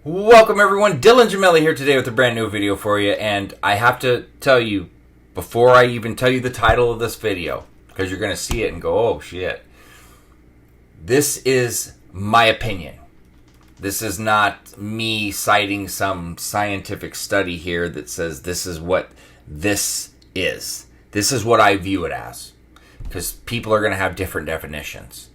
Welcome everyone, Dylan Gemelli here today with a brand new video for you, and I have to tell you, before I even tell you the title of this video, because you're going to see it and go, oh shit, this is my opinion. This is not me citing some scientific study here that says this is what this is. This is what I view it as, because people are going to have different definitions.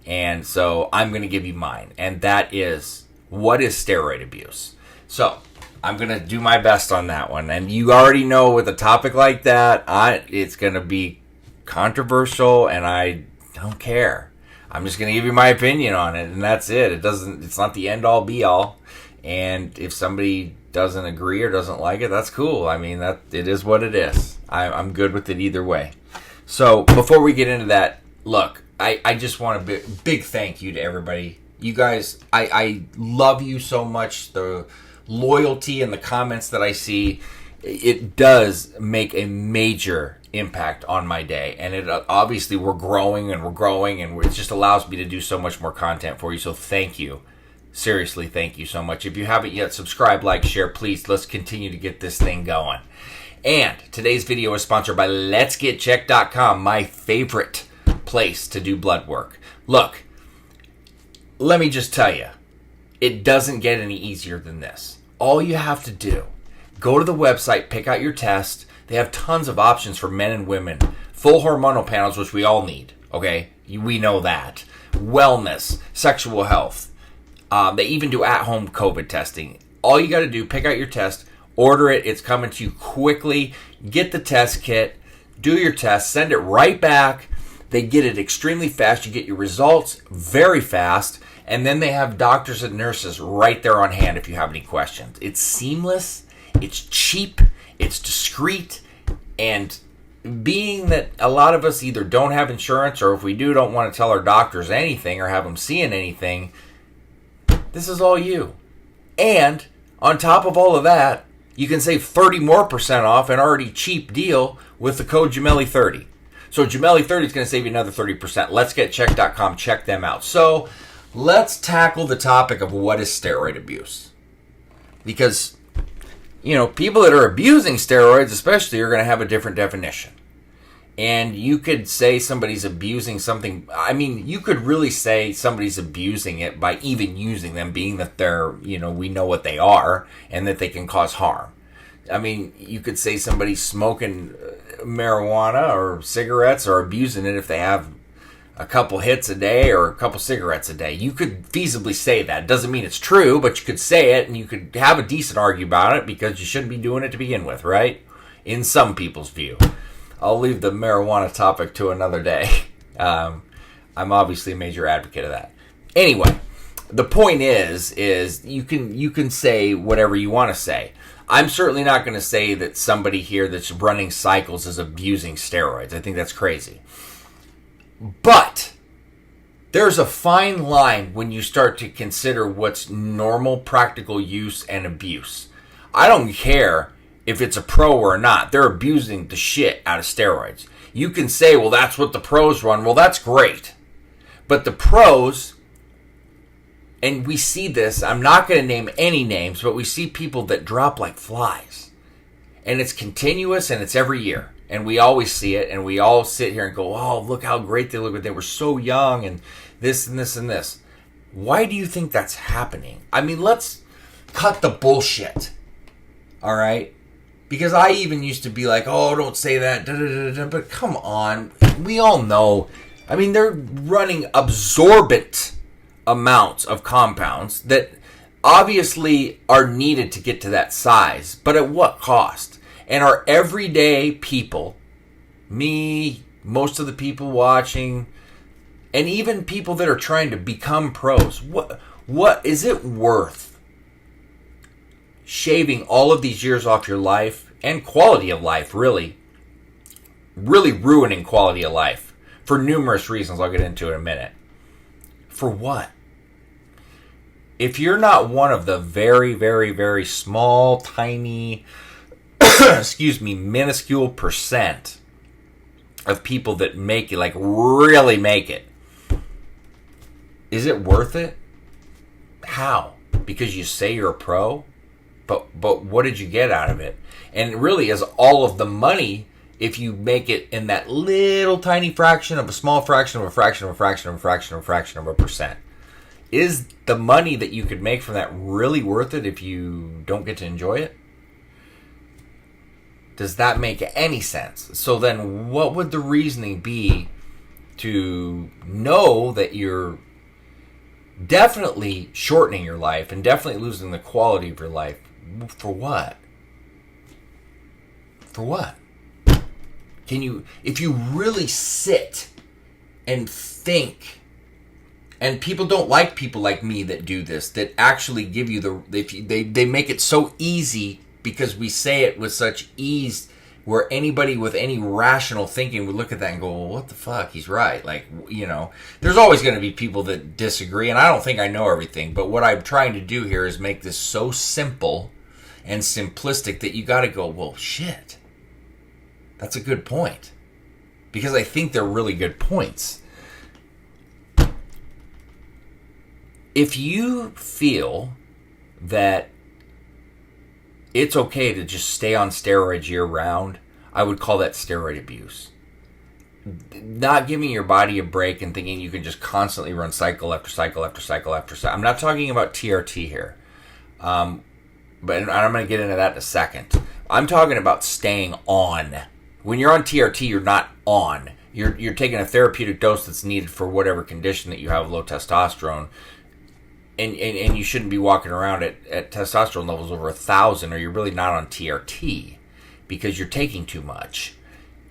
And so I'm going to give you mine, and that is, what is steroid abuse? So I'm going to do my best on that one. And you already know with a topic like that, it's going to be controversial, and I don't care. I'm just going to give you my opinion on it, and that's it. It's not the end all be all. And if somebody doesn't agree or doesn't like it, that's cool. I mean, it is what it is. I'm good with it either way. So before we get into that, look, I just want a big thank you to everybody. You guys, I love you so much. The loyalty and the comments that I see, it does make a major impact on my day. And it obviously we're growing, and it just allows me to do so much more content for you. So thank you. Seriously, thank you so much. If you haven't yet, subscribe, like, share, please. Let's continue to get this thing going. And today's video is sponsored by Let'sGetChecked.com, my favorite place to do blood work. Look, let me just tell you, it doesn't get any easier than this. All you have to do, go to the website, pick out your test. They have tons of options for men and women. Full hormonal panels, which we all need, okay? We know that. Wellness, sexual health. They even do at-home COVID testing. All you got to do, pick out your test, order it. It's coming to you quickly. Get the test kit, do your test, send it right back. They get it extremely fast. You get your results very fast. And then they have doctors and nurses right there on hand if you have any questions. It's seamless. It's cheap. It's discreet. And being that a lot of us either don't have insurance, or if we do, don't want to tell our doctors anything or have them seeing anything, this is all you. And on top of all of that, you can save 30% more off an already cheap deal with the code Gemelli30. So Gemelli30 is going to save you another 30%. Let'sGetChecked.com. Check them out. So let's tackle the topic of what is steroid abuse. Because, people that are abusing steroids especially are going to have a different definition. And you could say somebody's abusing something. I mean, you could really say somebody's abusing it by even using them, being that they're, we know what they are and that they can cause harm. I mean, you could say somebody's smoking marijuana or cigarettes or abusing it if they have a couple hits a day or a couple cigarettes a day. You could feasibly say that. It doesn't mean it's true, but you could say it, and you could have a decent argument about it because you shouldn't be doing it to begin with, right? In some people's view. I'll leave the marijuana topic to another day. I'm obviously a major advocate of that. Anyway, the point is you can say whatever you want to say. I'm certainly not going to say that somebody here that's running cycles is abusing steroids. I think that's crazy. But there's a fine line when you start to consider what's normal practical use and abuse. I don't care if it's a pro or not. They're abusing the shit out of steroids. You can say, well, that's what the pros run. Well, that's great. But the pros, and we see this, I'm not going to name any names, but we see people that drop like flies. And it's continuous, and it's every year. And we always see it, and we all sit here and go, oh, look how great they look, but they were so young, and this and this and this. Why do you think that's happening? I mean, let's cut the bullshit. All right? Because I even used to be like, oh, don't say that, but come on. We all know. I mean, they're running absorbent amounts of compounds that obviously are needed to get to that size, but at what cost? And our everyday people, me, most of the people watching, and even people that are trying to become pros, what is it worth shaving all of these years off your life and quality of life, really ruining quality of life for numerous reasons I'll get into in a minute? For what? If you're not one of the very, very, very small, tiny, minuscule percent of people that make it, like really make it, is it worth it? How? because you say you're a pro, but what did you get out of it? And it really is all of the money, if you make it in that little tiny fraction of a small fraction of a fraction of a fraction of a fraction of a fraction of a percent. Is the money that you could make from that really worth it if you don't get to enjoy it? Does that make any sense? So then what would the reasoning be to know that you're definitely shortening your life and definitely losing the quality of your life? For what? For what? Can you, if you really sit and think, and people don't like people like me that do this, that actually give you they make it so easy because we say it with such ease, where anybody with any rational thinking would look at that and go, well, what the fuck? He's right. Like, you know, there's always going to be people that disagree, and I don't think I know everything, but what I'm trying to do here is make this so simple and simplistic that you got to go, well, shit. That's a good point. Because I think they're really good points. If you feel that it's okay to just stay on steroids year round, I would call that steroid abuse. Not giving your body a break and thinking you can just constantly run cycle after cycle after cycle after cycle. I'm not talking about TRT here. But I'm going to get into that in a second. I'm talking about staying on. When you're on TRT, you're not on. You're taking a therapeutic dose that's needed for whatever condition that you have, low testosterone. And you shouldn't be walking around at testosterone levels over 1,000, or you're really not on TRT because you're taking too much.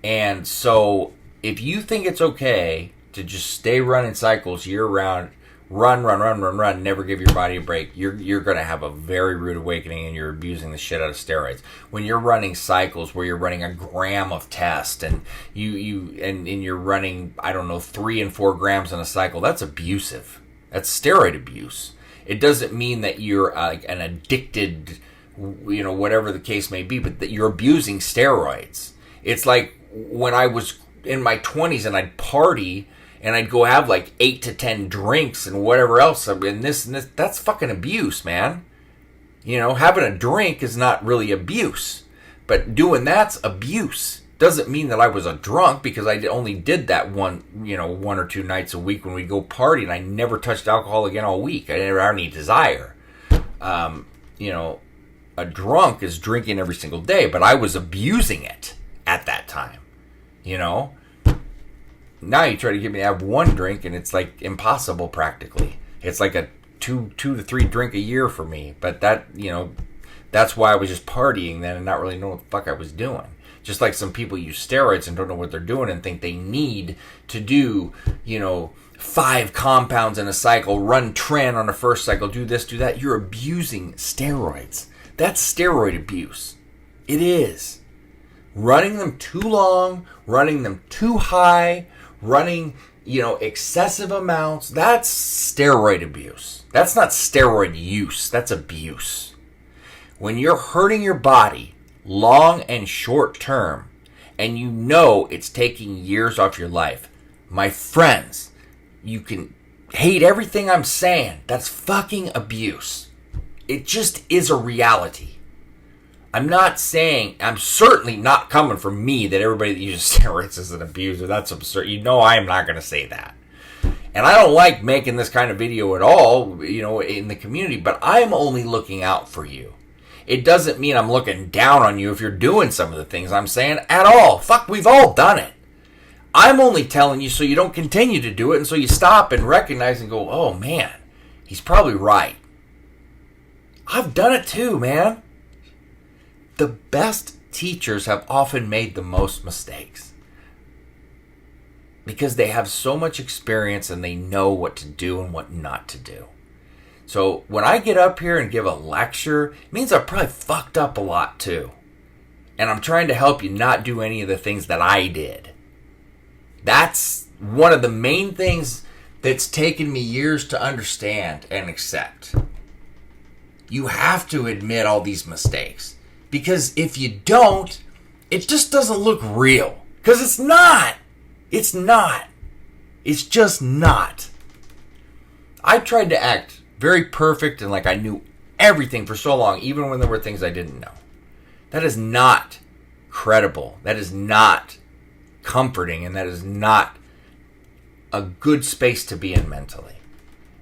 And so if you think it's okay to just stay running cycles year round, run, never give your body a break, you're going to have a very rude awakening, and you're abusing the shit out of steroids. When you're running cycles where you're running a gram of test and you're running, I don't know, 3 and 4 grams in a cycle, that's abusive. That's steroid abuse. It doesn't mean that you're like an addicted, you know, whatever the case may be, but that you're abusing steroids. It's like when I was in my 20s and I'd party and I'd go have like 8 to 10 drinks and whatever else, and this, that's fucking abuse, man. You know, having a drink is not really abuse, but doing that's abuse. Doesn't mean that I was a drunk, because I only did that one or 2 nights a week when we go party, and I never touched alcohol again all week. I never had any desire. You know, a drunk is drinking every single day, but I was abusing it at that time. You know, now you try to get me to have 1 drink, and it's like impossible practically. It's like a 2 to 3 drink a year for me. But that, you know, that's why I was just partying then and not really knowing what the fuck I was doing. Just like some people use steroids and don't know what they're doing and think they need to do, you know, 5 compounds in a cycle, run tren on the first cycle, do this, do that. You're abusing steroids. That's steroid abuse. It is. Running them too long, running them too high, running, you know, excessive amounts, that's steroid abuse. That's not steroid use. That's abuse. When you're hurting your body long and short term, and you know it's taking years off your life, my friends, you can hate everything I'm saying. That's fucking abuse. It just is a reality. I'm certainly not coming from me that everybody that uses steroids is an abuser. That's absurd. You know I am not going to say that. And I don't like making this kind of video at all, you know, in the community, but I'm only looking out for you. It doesn't mean I'm looking down on you if you're doing some of the things I'm saying at all. Fuck, we've all done it. I'm only telling you so you don't continue to do it, and so you stop and recognize and go, oh man, he's probably right. I've done it too, man. The best teachers have often made the most mistakes because they have so much experience and they know what to do and what not to do. So when I get up here and give a lecture, it means I've probably fucked up a lot too. And I'm trying to help you not do any of the things that I did. That's one of the main things that's taken me years to understand and accept. You have to admit all these mistakes. Because if you don't, it just doesn't look real. Because it's not. It's not. It's just not. I tried to act very perfect and like I knew everything for so long, even when there were things I didn't know. That is not credible. That is not comforting, and that is not a good space to be in mentally.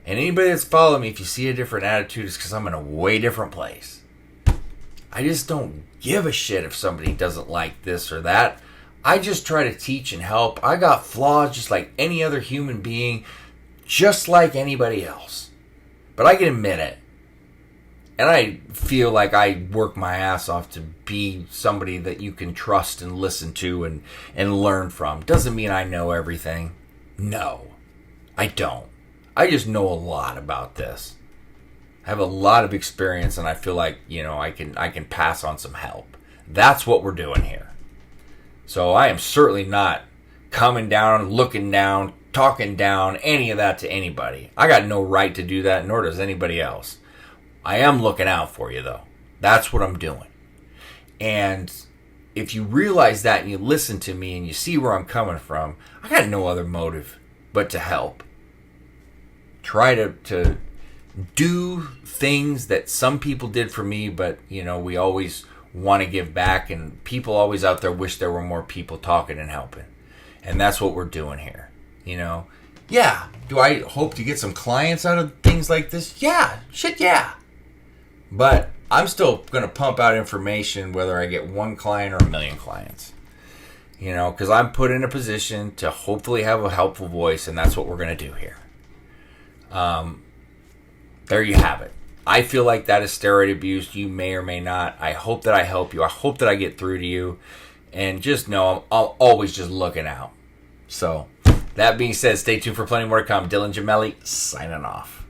And anybody that's following me, if you see a different attitude, it's because I'm in a way different place. I just don't give a shit if somebody doesn't like this or that. I just try to teach and help. I got flaws just like any other human being, just like anybody else. But I can admit it. And I feel like I work my ass off to be somebody that you can trust and listen to and learn from. Doesn't mean I know everything. No, I don't. I just know a lot about this. I have a lot of experience, and I feel like, I can pass on some help. That's what we're doing here. So I am certainly not coming down, looking down, talking down, any of that to anybody. I got no right to do that, nor does anybody else. I am looking out for you, though. That's what I'm doing. And if you realize that and you listen to me and you see where I'm coming from, I got no other motive but to help. Try to do things that some people did for me, but, we always want to give back, and people always out there wish there were more people talking and helping. And that's what we're doing here, Yeah, do I hope to get some clients out of things like this? Yeah, shit, yeah. But I'm still going to pump out information whether I get one client or a million clients. Because I'm put in a position to hopefully have a helpful voice, and that's what we're going to do here. There you have it. I feel like that is steroid abuse. You may or may not. I hope that I help you. I hope that I get through to you. And just know I'm always just looking out. So, that being said, stay tuned for plenty more to come. Dylan Gemelli, signing off.